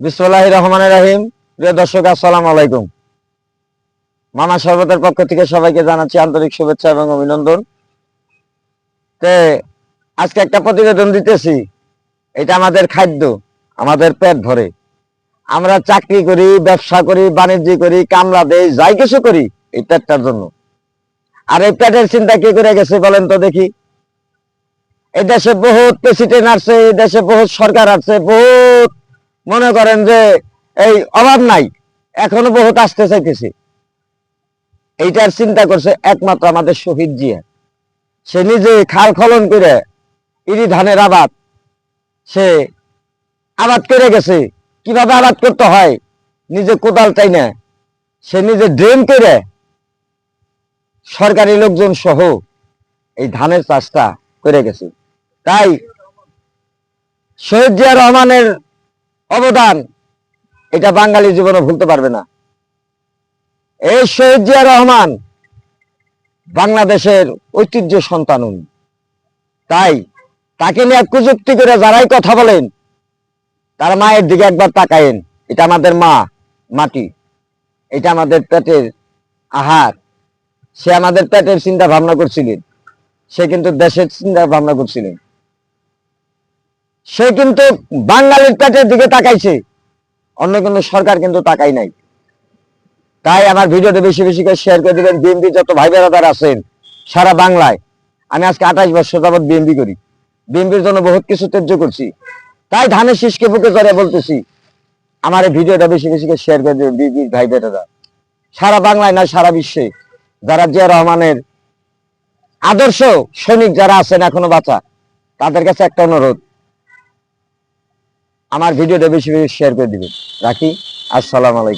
বিসমিল্লাহির রহমানির রহিম। প্রিয় দর্শক, আসসালামু আলাইকুম। মামা শরবতের পক্ষ থেকে সবাইকে জানাচ্ছি আন্তরিক শুভেচ্ছা এবং অভিনন্দন। তে আজকে একটা প্রতিবেদন দিতেছি। এটা আমাদের খাদ্য, আমাদের পেট ভরে। আমরা চাকরি করি, ব্যবসা করি, বাণিজ্য করি, কামলা দেই, যাই কিছু করি এই পেটটার জন্য। আর এই পেটের চিন্তা কে করে গেছে বলেন তো দেখি? এই দেশে বহুত প্রেসিডেন্ট আসছে, এই দেশে বহুত সরকার আসছে, বহুত মনে করেন যে এই অভাব নাই, এখনো বহুত আসতে চাইতেছে। এইটার চিন্তা করছে একমাত্র আমাদের শহীদ জিয়া। সে নিজে খাল খনন করে ইরি ধানের আবাদ সে আবাদ করে গেছে। কিভাবে আবাদ করতে হয় নিজে কোদাল চাই না, সে নিজে ড্রেন করে সরকারি লোকজন সহ এই ধানের চাষটা করে গেছে। তাই শহীদ জিয়া রহমানের অবদান এটা বাঙালি জীবনে ভুলতে পারবে না। এই শহীদ জিয়া রহমান বাংলাদেশের ঐতিহ্য সন্তান উনি। তাই তাকে নিয়ে কুযুক্তি করে যারাই কথা বলেন, তার মায়ের দিকে একবার তাকায়েন। এটা আমাদের মা মাটি, এটা আমাদের পেটের আহার। সে আমাদের পেটের চিন্তা ভাবনা করছিলেন, সে কিন্তু দেশের চিন্তা ভাবনা করছিলেন। সে কিন্তু বাঙালির পেটের দিকে তাকাইছে, অন্য কোনো সরকার কিন্তু তাকাই নাই। তাই আমার ভিডিওটা বেশি বেশি করে শেয়ার করে দিবেন। বিএনপি যত ভাই বেড়াদার আছেন সারা বাংলায়, আমি আজকে 28 বছর যাবৎ বিএনপি করি, বিএনপির জন্য বহুত কিছু ত্যায্য করছি। তাই ধানের শীষকে বুকে ধরে বলতেছি, আমার এই ভিডিওটা বেশি বেশি করে শেয়ার করে দেবেন বিএনপির ভাই বেড়াদার সারা বাংলায় না সারা বিশ্বে, যারা জিয়া রহমানের আদর্শ সৈনিক যারা আছেন এখনো বাঁচা, তাদের কাছে একটা অনুরোধ, আমার ভিডিওটা বেশি বেশি শেয়ার করে দিবেন। রাখি, আসসালামু আলাইকুম।